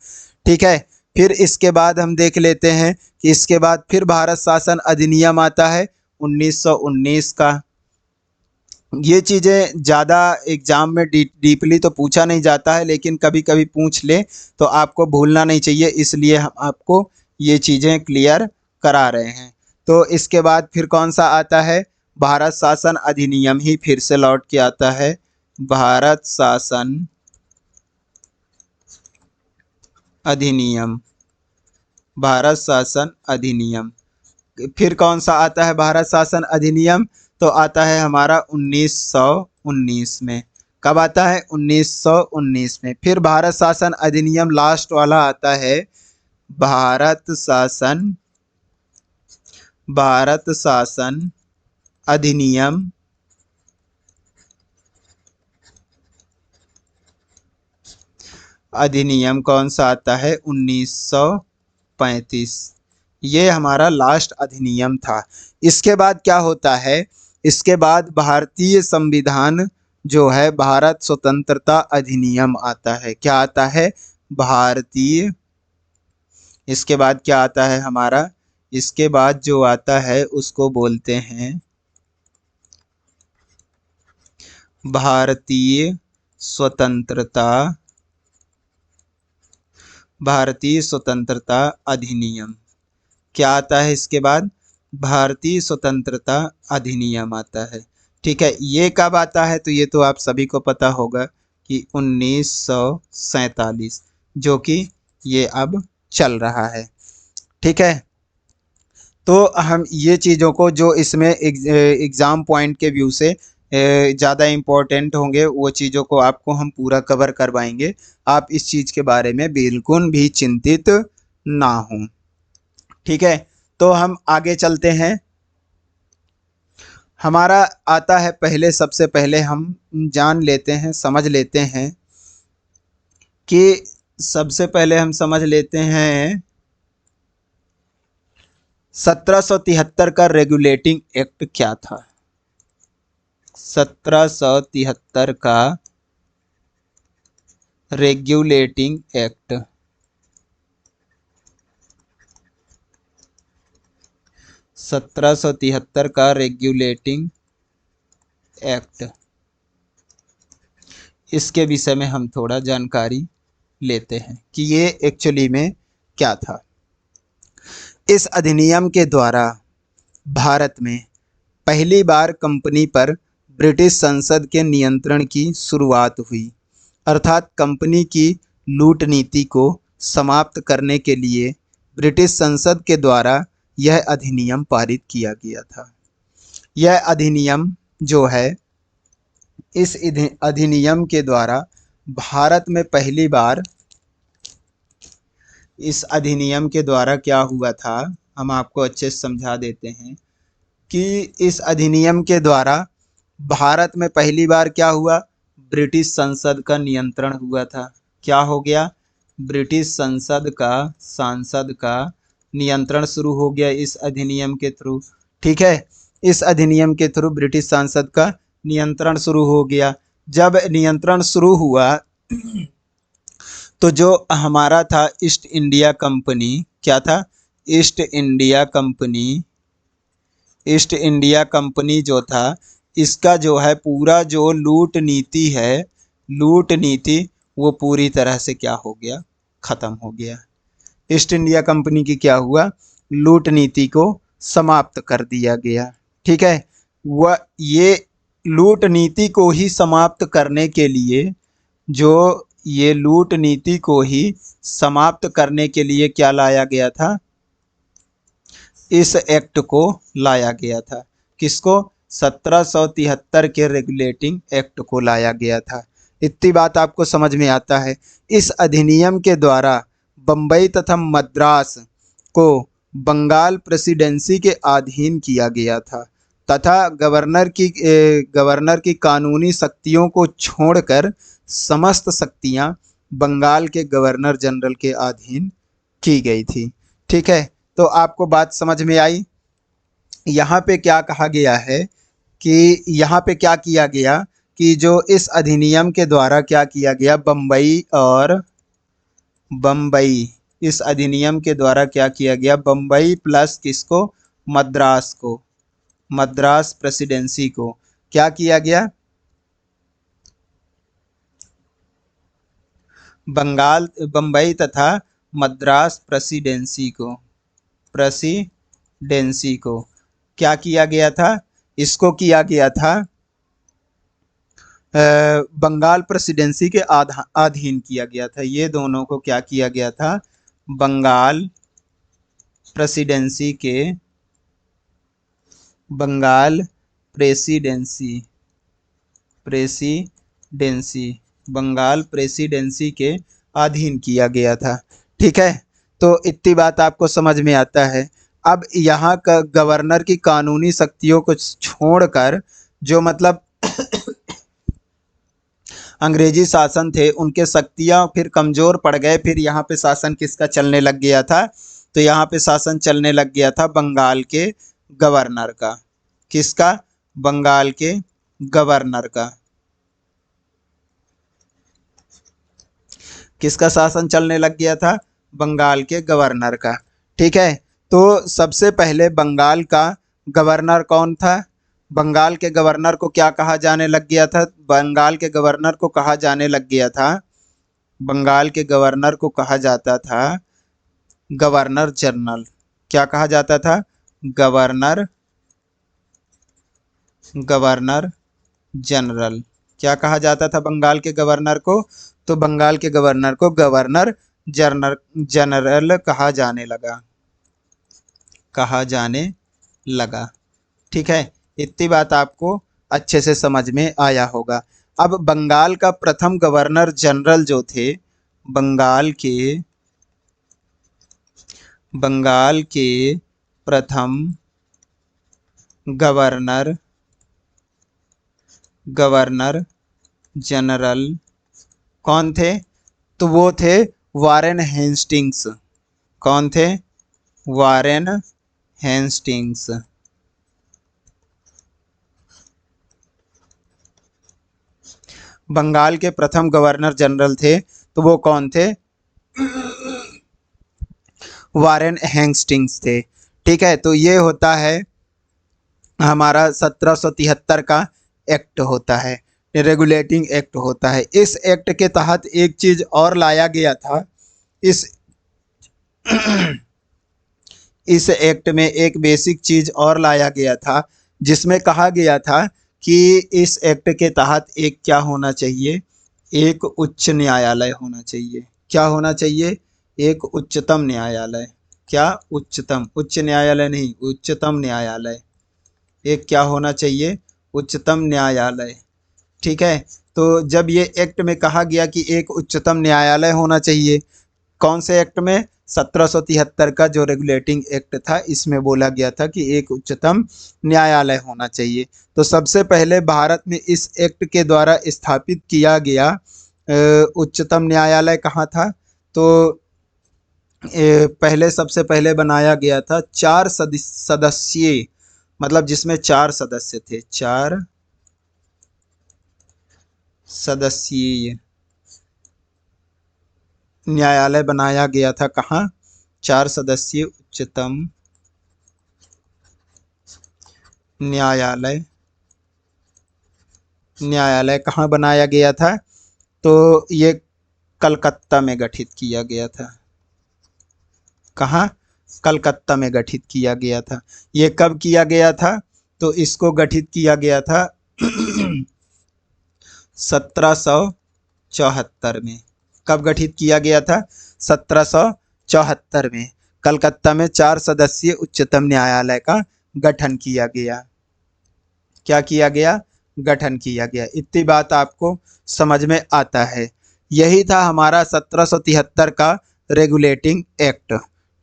ठीक है, फिर इसके बाद हम देख लेते हैं कि इसके बाद फिर भारत शासन अधिनियम आता है 1919 का। ये चीज़ें ज़्यादा एग्जाम में डीपली तो पूछा नहीं जाता है, लेकिन कभी कभी पूछ ले तो आपको भूलना नहीं चाहिए, इसलिए हम आपको ये चीज़ें क्लियर करा रहे हैं। तो इसके बाद फिर कौन सा आता है, भारत शासन अधिनियम ही फिर से लौट के आता है। भारत शासन अधिनियम, भारत शासन अधिनियम। फिर कौन सा आता है भारत शासन अधिनियम? तो आता है हमारा 1919 में। कब आता है? 1919 में। फिर भारत शासन अधिनियम लास्ट वाला आता है भारत शासन अधिनियम कौन सा आता है? 1935। ये हमारा लास्ट अधिनियम था। इसके बाद क्या होता है? इसके बाद भारतीय संविधान जो है भारत स्वतंत्रता अधिनियम आता है। क्या आता है? भारतीय। इसके बाद क्या आता है हमारा? इसके बाद जो आता है उसको बोलते हैं भारतीय स्वतंत्रता अधिनियम। क्या आता है इसके बाद? भारतीय स्वतंत्रता अधिनियम आता है। ठीक है, ये कब आता है? तो ये तो आप सभी को पता होगा कि 1947, जो कि ये अब चल रहा है। ठीक है, तो हम ये चीज़ों को जो इसमें एग्ज़ाम पॉइंट के व्यू से ज़्यादा इम्पोर्टेंट होंगे वो चीज़ों को आपको हम पूरा कवर करवाएंगे। आप इस चीज़ के बारे में बिल्कुल भी चिंतित ना हों। ठीक है, तो हम आगे चलते हैं। हमारा आता है पहले, सबसे पहले हम जान लेते हैं, समझ लेते हैं कि सबसे पहले हम समझ लेते हैं 1773 का रेगुलेटिंग एक्ट क्या था। 1773 का रेगुलेटिंग एक्ट, 1773 का रेगुलेटिंग एक्ट, इसके विषय में हम थोड़ा जानकारी लेते हैं कि ये एक्चुअली में क्या था। इस अधिनियम के द्वारा भारत में पहली बार कंपनी पर ब्रिटिश संसद के नियंत्रण की शुरुआत हुई, अर्थात कंपनी की लूट नीति को समाप्त करने के लिए ब्रिटिश संसद के द्वारा यह अधिनियम पारित किया गया था। यह अधिनियम जो है, इस अधिनियम के द्वारा भारत में पहली बार, इस अधिनियम के द्वारा क्या हुआ था हम आपको अच्छे से समझा देते हैं कि इस अधिनियम के द्वारा भारत में पहली बार क्या हुआ? ब्रिटिश संसद का नियंत्रण हुआ था। क्या हो गया? ब्रिटिश संसद का, सांसद का नियंत्रण शुरू हो गया इस अधिनियम के थ्रू। ठीक है, इस अधिनियम के थ्रू ब्रिटिश सांसद का नियंत्रण शुरू हो गया। जब नियंत्रण शुरू हुआ तो जो हमारा था ईस्ट इंडिया कंपनी, क्या था? ईस्ट इंडिया कंपनी जो था, इसका जो है पूरा जो लूट नीति है, लूट नीति वो पूरी तरह से क्या हो गया? खत्म हो गया। ईस्ट इंडिया कंपनी की क्या हुआ? लूट नीति को समाप्त कर दिया गया। ठीक है, वह ये लूट नीति को ही समाप्त करने के लिए, जो ये लूट नीति को ही समाप्त करने के लिए क्या लाया गया था? इस एक्ट को लाया गया था। किसको? 1773 के रेगुलेटिंग एक्ट को लाया गया था। इतनी बात आपको समझ में आता है। इस अधिनियम के द्वारा बम्बई तथा मद्रास को बंगाल प्रेसिडेंसी के अधीन किया गया था तथा गवर्नर की कानूनी शक्तियों को छोड़कर समस्त शक्तियां बंगाल के गवर्नर जनरल के अधीन की गई थी। ठीक है, तो आपको बात समझ में आई। यहाँ पे क्या कहा गया है कि यहाँ पे क्या किया गया कि जो इस अधिनियम के द्वारा क्या किया गया, बम्बई, इस अधिनियम के द्वारा क्या किया गया? बम्बई प्लस किसको? मद्रास को, मद्रास प्रेसिडेंसी को क्या किया गया? बम्बई तथा मद्रास प्रेसिडेंसी को क्या किया गया था? इसको किया गया था बंगाल प्रेसिडेंसी के अधीन किया गया था। ये दोनों को क्या किया गया था? बंगाल प्रेसिडेंसी के Bengal presidency presidency Bengal presidency के अधीन किया गया था। ठीक है, तो इतनी बात आपको समझ में आता है। अब यहाँ का गवर्नर की कानूनी शक्तियों को छोड़कर जो मतलब अंग्रेजी शासन थे उनके शक्तियाँ फिर कमज़ोर पड़ गए। फिर यहाँ पे शासन किसका चलने लग गया था? तो यहाँ पे शासन चलने लग गया था बंगाल के गवर्नर का। किसका? बंगाल के गवर्नर का। किसका शासन चलने लग गया था? बंगाल के गवर्नर का। ठीक है, तो सबसे पहले बंगाल का गवर्नर कौन था? बंगाल के गवर्नर को क्या कहा जाने लग गया था? बंगाल के गवर्नर को कहा जाने लग गया था, बंगाल के गवर्नर को कहा जाता था गवर्नर जनरल। क्या कहा जाता था? Governor general. क्या कहा जाता था बंगाल के गवर्नर को? तो बंगाल के गवर्नर को गवर्नर जनरल कहा जाने लगा। ठीक है, इतनी बात आपको अच्छे से समझ में आया होगा। अब बंगाल का प्रथम गवर्नर जनरल जो थे, बंगाल के प्रथम गवर्नर जनरल कौन थे? तो वो थे वारेन हेस्टिंग्स। कौन थे? Warren Hastings. बंगाल के प्रथम गवर्नर जनरल थे, तो वो कौन थे? वारेन हेस्टिंग्स थे। ठीक है, तो ये होता है हमारा 1773 का एक्ट होता है, रेगुलेटिंग एक्ट होता है। इस एक्ट के तहत एक चीज़ और लाया गया था। इस इस एक्ट में एक बेसिक चीज़ और लाया गया था, जिसमें कहा गया था कि इस एक्ट के तहत एक क्या होना चाहिए? एक उच्च न्यायालय होना चाहिए। क्या होना चाहिए? एक उच्चतम न्यायालय। क्या? उच्च न्यायालय नहीं, उच्चतम न्यायालय। एक क्या होना चाहिए? उच्चतम न्यायालय। ठीक है, तो जब ये एक्ट में कहा गया कि एक उच्चतम न्यायालय होना चाहिए, कौन से एक्ट में? 1773 का जो रेगुलेटिंग एक्ट था, इसमें बोला गया था कि एक उच्चतम न्यायालय होना चाहिए। तो सबसे पहले भारत में इस एक्ट के द्वारा स्थापित किया गया उच्चतम न्यायालय कहाँ था? तो सबसे पहले बनाया गया था 4 सदस्यीय, मतलब जिसमें 4 सदस्य थे। 4 सदस्यीय न्यायालय बनाया गया था। कहाँ? 4 सदस्यीय उच्चतम न्यायालय कहाँ बनाया गया था? तो ये कलकत्ता में गठित किया गया था। कहाँ? कलकत्ता में गठित किया गया था। ये कब किया गया था? तो इसको गठित किया गया था 1774 में। कब गठित किया गया था? 1774 में कलकत्ता में 4 सदस्यीय उच्चतम न्यायालय का गठन किया गया। क्या किया गया? गठन किया गया। इतनी बात आपको समझ में आता है। यही था हमारा 1773 का रेगुलेटिंग एक्ट।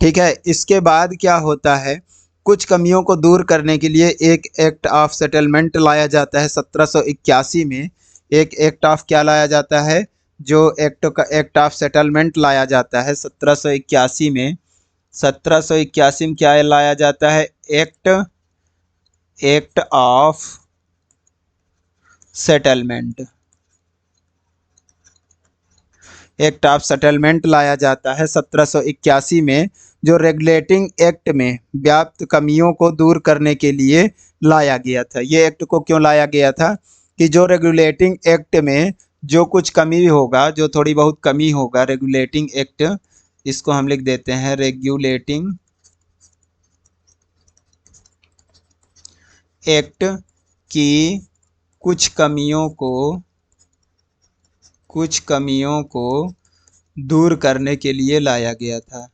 ठीक है, इसके बाद क्या होता है? कुछ कमियों को दूर करने के लिए एक एक्ट ऑफ सेटलमेंट लाया जाता है 1781 में। एक एक्ट ऑफ क्या लाया जाता है? जो एक्ट ऑफ सेटलमेंट लाया जाता है 1781 में। 1781 में क्या लाया जाता है? Act of settlement. Act of settlement लाया जाता है 1781 में, जो रेगुलेटिंग एक्ट में व्याप्त कमियों को दूर करने के लिए लाया गया था। ये एक्ट को क्यों लाया गया था? कि जो रेगुलेटिंग एक्ट में जो कुछ कमी होगा, जो थोड़ी बहुत कमी होगा, रेगुलेटिंग एक्ट, इसको हम लिख देते हैं रेगुलेटिंग एक्ट की कुछ कमियों को दूर करने के लिए लाया गया था।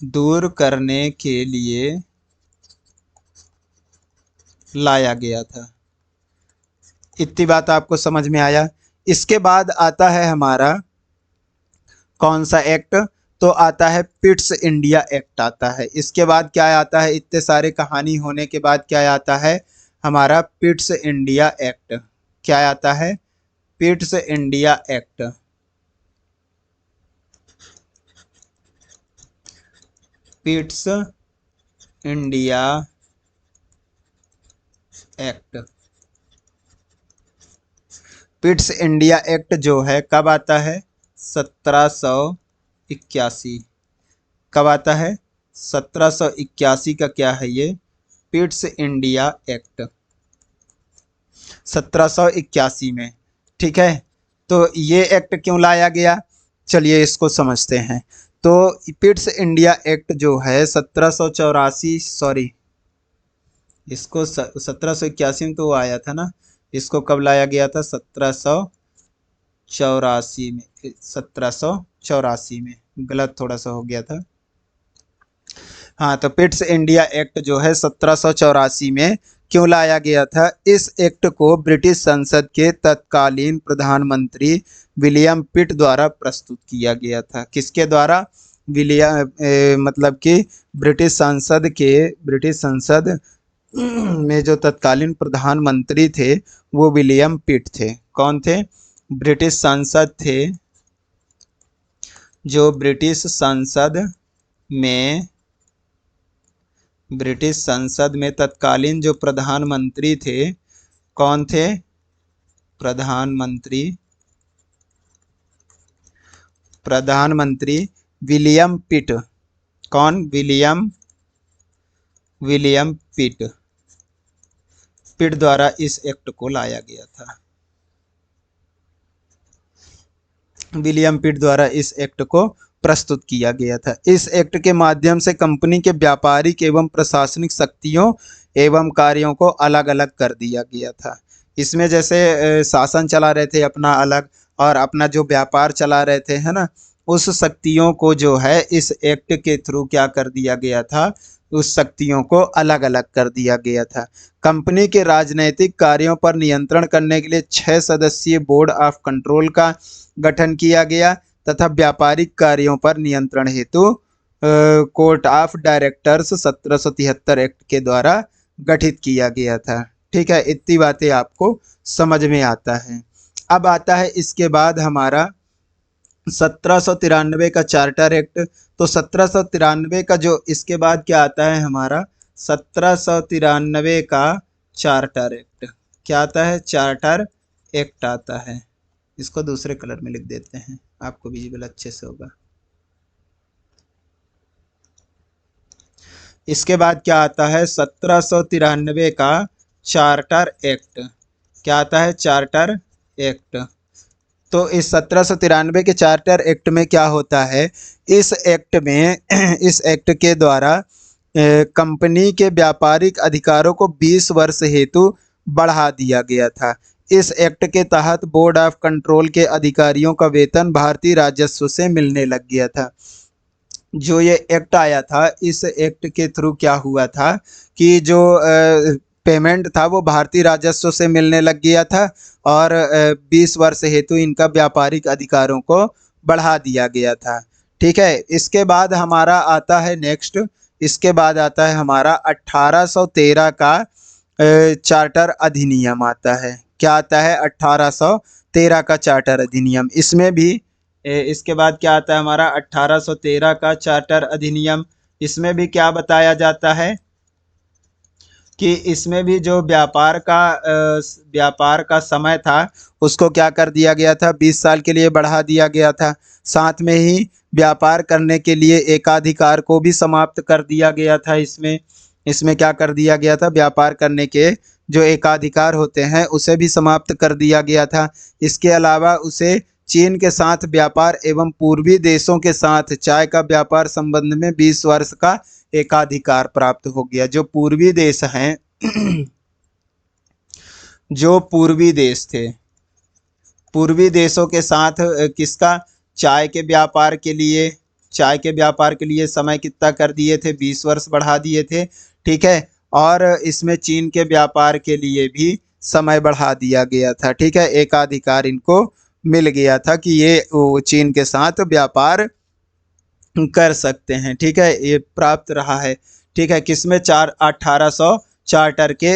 दूर करने के लिए लाया गया था। इतनी बात आपको समझ में आया। इसके बाद आता है हमारा कौन सा एक्ट, तो आता है पिट्स इंडिया एक्ट आता है। इसके बाद क्या आता है, इतने सारे कहानी होने के बाद क्या आता है हमारा पिट्स इंडिया एक्ट। क्या आता है, Pitt's India act. Pitt's India act. Pitt's India act जो है कब आता है, 1781। कब आता है, 1781 का क्या है ये, पिट्स इंडिया एक्ट, 1781 में। ठीक है, तो ये एक्ट क्यों लाया गया, चलिए इसको समझते हैं। तो पिट्स इंडिया एक्ट जो है 1784, सॉरी इसको 1781 में तो आया था ना, इसको कब लाया गया था, 1784 में। 1784 में, गलत थोड़ा सा हो गया था। हाँ, तो पिट्स इंडिया एक्ट जो है 1784 में क्यों लाया गया था, इस एक्ट को ब्रिटिश संसद के तत्कालीन प्रधानमंत्री विलियम पिट द्वारा प्रस्तुत किया गया था। किसके द्वारा, मतलब कि ब्रिटिश संसद में जो तत्कालीन प्रधानमंत्री थे वो विलियम पिट थे। कौन थे, ब्रिटिश सांसद थे, जो ब्रिटिश संसद में तत्कालीन जो प्रधानमंत्री थे, कौन थे, प्रधानमंत्री विलियम पिट। कौन, विलियम पिट द्वारा इस एक्ट को लाया गया था। विलियम पिट द्वारा इस एक्ट को प्रस्तुत किया गया था। इस एक्ट के माध्यम से कंपनी के व्यापारिक एवं प्रशासनिक शक्तियों एवं कार्यों को अलग अलग कर दिया गया था। इसमें जैसे शासन चला रहे थे अपना अलग, और अपना जो व्यापार चला रहे थे, है ना, उस शक्तियों को जो है इस एक्ट के थ्रू क्या कर दिया गया था, उस शक्तियों को अलग अलग कर दिया गया था। कंपनी के राजनैतिक कार्यों पर नियंत्रण करने के लिए 6 सदस्यीय बोर्ड ऑफ कंट्रोल का गठन किया गया तथा व्यापारिक कार्यों पर नियंत्रण हेतु कोर्ट ऑफ डायरेक्टर्स 1773 एक्ट के द्वारा गठित किया गया था। ठीक है, इतनी बातें आपको समझ में आता है। अब आता है इसके बाद हमारा 1793 का चार्टर एक्ट। तो 1793 का जो इसके बाद क्या आता है हमारा, 1793 का चार्टर एक्ट। क्या आता है, चार्टर एक्ट आता है। इसको दूसरे कलर में लिख देते हैं, आपको विजिबल अच्छे से होगा। इसके बाद क्या आता है, 1793 का चार्टर एक्ट। क्या आता है, चार्टर एक्ट। तो इस 1793 के चार्टर एक्ट में क्या होता है, इस एक्ट के द्वारा कंपनी के व्यापारिक अधिकारों को 20 वर्ष हेतु बढ़ा दिया गया था। इस एक्ट के तहत बोर्ड ऑफ कंट्रोल के अधिकारियों का वेतन भारतीय राजस्व से मिलने लग गया था। जो ये एक्ट आया था, इस एक्ट के थ्रू क्या हुआ था कि जो पेमेंट था वो भारतीय राजस्व से मिलने लग गया था, और 20 वर्ष हेतु इनका व्यापारिक अधिकारों को बढ़ा दिया गया था। ठीक है, इसके बाद हमारा आता है नेक्स्ट, इसके बाद आता है हमारा 1813 का चार्टर अधिनियम आता है। क्या आता है, 1813 का चार्टर अधिनियम। इसमें भी इसके बाद क्या आता है हमारा 1813 का चार्टर अधिनियम। इसमें भी क्या बताया जाता है कि इसमें भी जो व्यापार का समय था उसको क्या कर दिया गया था, 20 साल के लिए बढ़ा दिया गया था। साथ में ही व्यापार करने के लिए एकाधिकार को भी समाप्त कर दिया गया था। इसमें क्या कर दिया गया था, व्यापार करने के जो एकाधिकार होते हैं उसे भी समाप्त कर दिया गया था। इसके अलावा उसे चीन के साथ व्यापार एवं पूर्वी देशों के साथ चाय का व्यापार संबंध में 20 वर्ष का एकाधिकार प्राप्त हो गया। जो पूर्वी देश हैं जो पूर्वी देश थे, पूर्वी देशों के साथ किसका, चाय के व्यापार के लिए, चाय के व्यापार के लिए समय कितना कर दिए थे, 20 वर्ष बढ़ा दिए थे। ठीक है, और इसमें चीन के व्यापार के लिए भी समय बढ़ा दिया गया था। ठीक है, एकाधिकार इनको मिल गया था कि ये चीन के साथ व्यापार कर सकते हैं। ठीक है, ये प्राप्त रहा है। ठीक है, किसमें, 1800 चार्टर के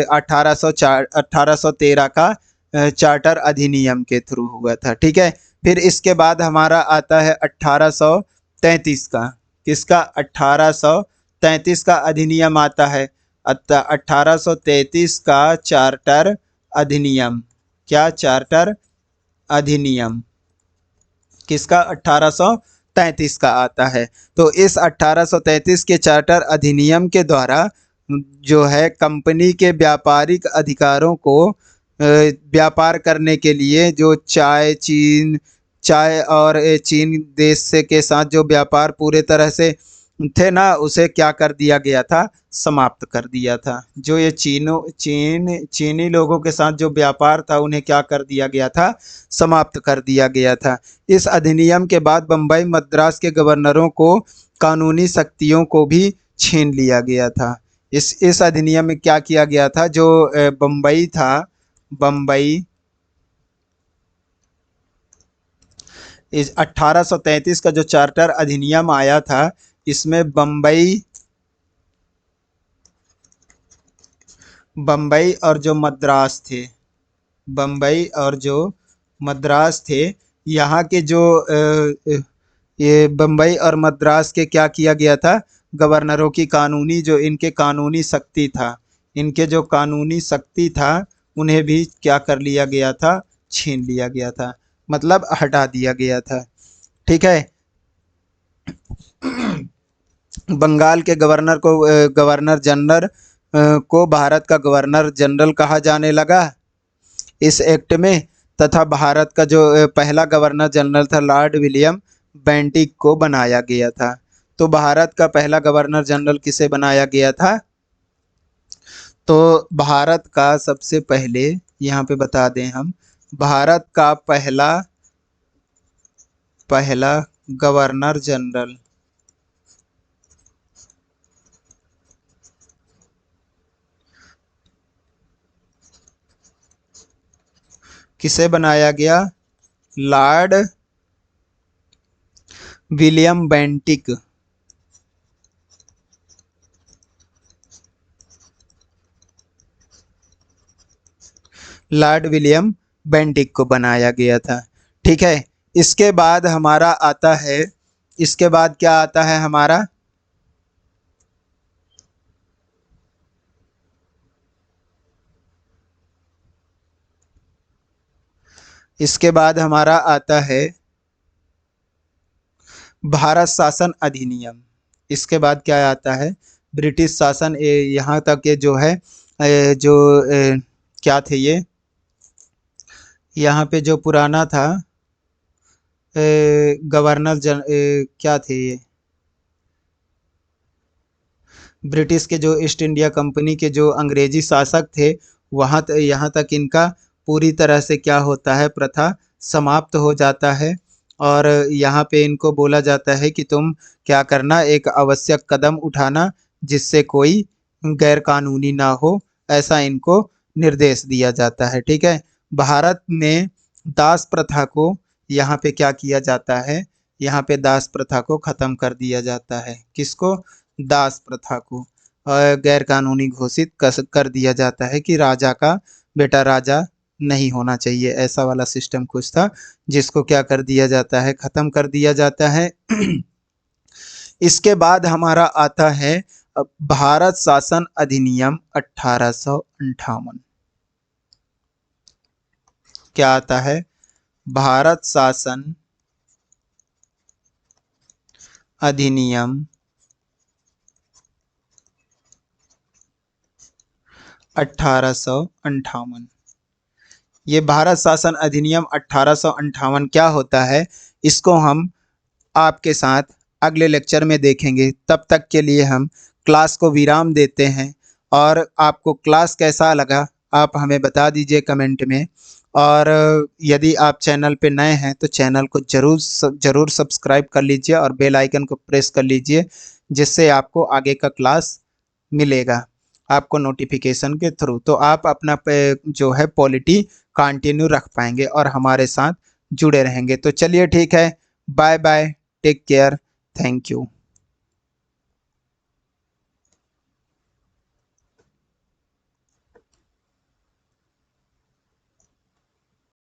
1813 का चार्टर अधिनियम के थ्रू हुआ था। ठीक है, फिर इसके बाद हमारा आता है 1833 का, किसका, 1833 का अधिनियम आता है। 1833 का चार्टर अधिनियम, क्या, चार्टर अधिनियम किसका, 1833 का आता है। तो इस 1833 के चार्टर अधिनियम के द्वारा जो है कंपनी के व्यापारिक अधिकारों को व्यापार करने के लिए जो चाय और चीन देश से के साथ जो व्यापार पूरे तरह से थे ना, उसे क्या कर दिया गया था, समाप्त कर दिया था। जो ये चीनी लोगों के साथ जो व्यापार था उन्हें क्या कर दिया गया था, समाप्त कर दिया गया था। इस अधिनियम के बाद बम्बई मद्रास के गवर्नरों को कानूनी शक्तियों को भी छीन लिया गया था। इस अधिनियम में क्या किया गया था, जो बम्बई था, बम्बई इस 1833 का जो चार्टर अधिनियम आया था, इसमें बम्बई और जो मद्रास थे, बम्बई और जो मद्रास थे, यहाँ के जो ये बम्बई और मद्रास के क्या किया गया था, गवर्नरों की कानूनी जो इनके कानूनी शक्ति था, इनके जो कानूनी शक्ति था उन्हें भी क्या कर लिया गया था, छीन लिया गया था, मतलब हटा दिया गया था। ठीक है, बंगाल के गवर्नर को गवर्नर जनरल को भारत का गवर्नर जनरल कहा जाने लगा इस एक्ट में, तथा भारत का जो पहला गवर्नर जनरल था लॉर्ड विलियम बेंटिक को बनाया गया था। तो भारत का पहला गवर्नर जनरल किसे बनाया गया था, तो भारत का सबसे पहले यहाँ पे बता दें हम, भारत का पहला गवर्नर जनरल किसे बनाया गया, Lord William Bentinck, Lord William Bentinck को बनाया गया था। ठीक है, इसके बाद हमारा आता है, इसके बाद क्या आता है हमारा, इसके बाद हमारा आता है भारत शासन अधिनियम। इसके बाद क्या आता है, ब्रिटिश शासन, यहाँ तक के जो है जो क्या थे ये, यहाँ पे जो पुराना था गवर्नर क्या थे ये, ब्रिटिश के जो ईस्ट इंडिया कंपनी के जो अंग्रेजी शासक थे, वहाँ यहाँ तक इनका पूरी तरह से क्या होता है, प्रथा समाप्त हो जाता है। और यहाँ पे इनको बोला जाता है कि तुम क्या करना, एक आवश्यक कदम उठाना जिससे कोई गैर कानूनी ना हो, ऐसा इनको निर्देश दिया जाता है। ठीक है, भारत में दास प्रथा को यहाँ पे क्या किया जाता है, यहाँ पे दास प्रथा को ख़त्म कर दिया जाता है। किसको, दास प्रथा को गैर कानूनी घोषित कर दिया जाता है कि राजा का बेटा राजा नहीं होना चाहिए, ऐसा वाला सिस्टम कुछ था जिसको क्या कर दिया जाता है, ख़त्म कर दिया जाता है। इसके बाद हमारा आता है भारत शासन अधिनियम 1858। क्या आता है, भारत शासन अधिनियम 1858। ये भारत शासन अधिनियम 1858 क्या होता है, इसको हम आपके साथ अगले लेक्चर में देखेंगे। तब तक के लिए हम क्लास को विराम देते हैं। और आपको क्लास कैसा लगा आप हमें बता दीजिए कमेंट में। और यदि आप चैनल पे नए हैं तो चैनल को ज़रूर सब्सक्राइब कर लीजिए और बेल आइकन को प्रेस कर लीजिए, जिससे आपको आगे का क्लास मिलेगा आपको नोटिफिकेशन के थ्रू। तो आप अपना जो है पॉलिटी कंटिन्यू रख पाएंगे और हमारे साथ जुड़े रहेंगे। तो चलिए ठीक है, bye bye, take care, thank you.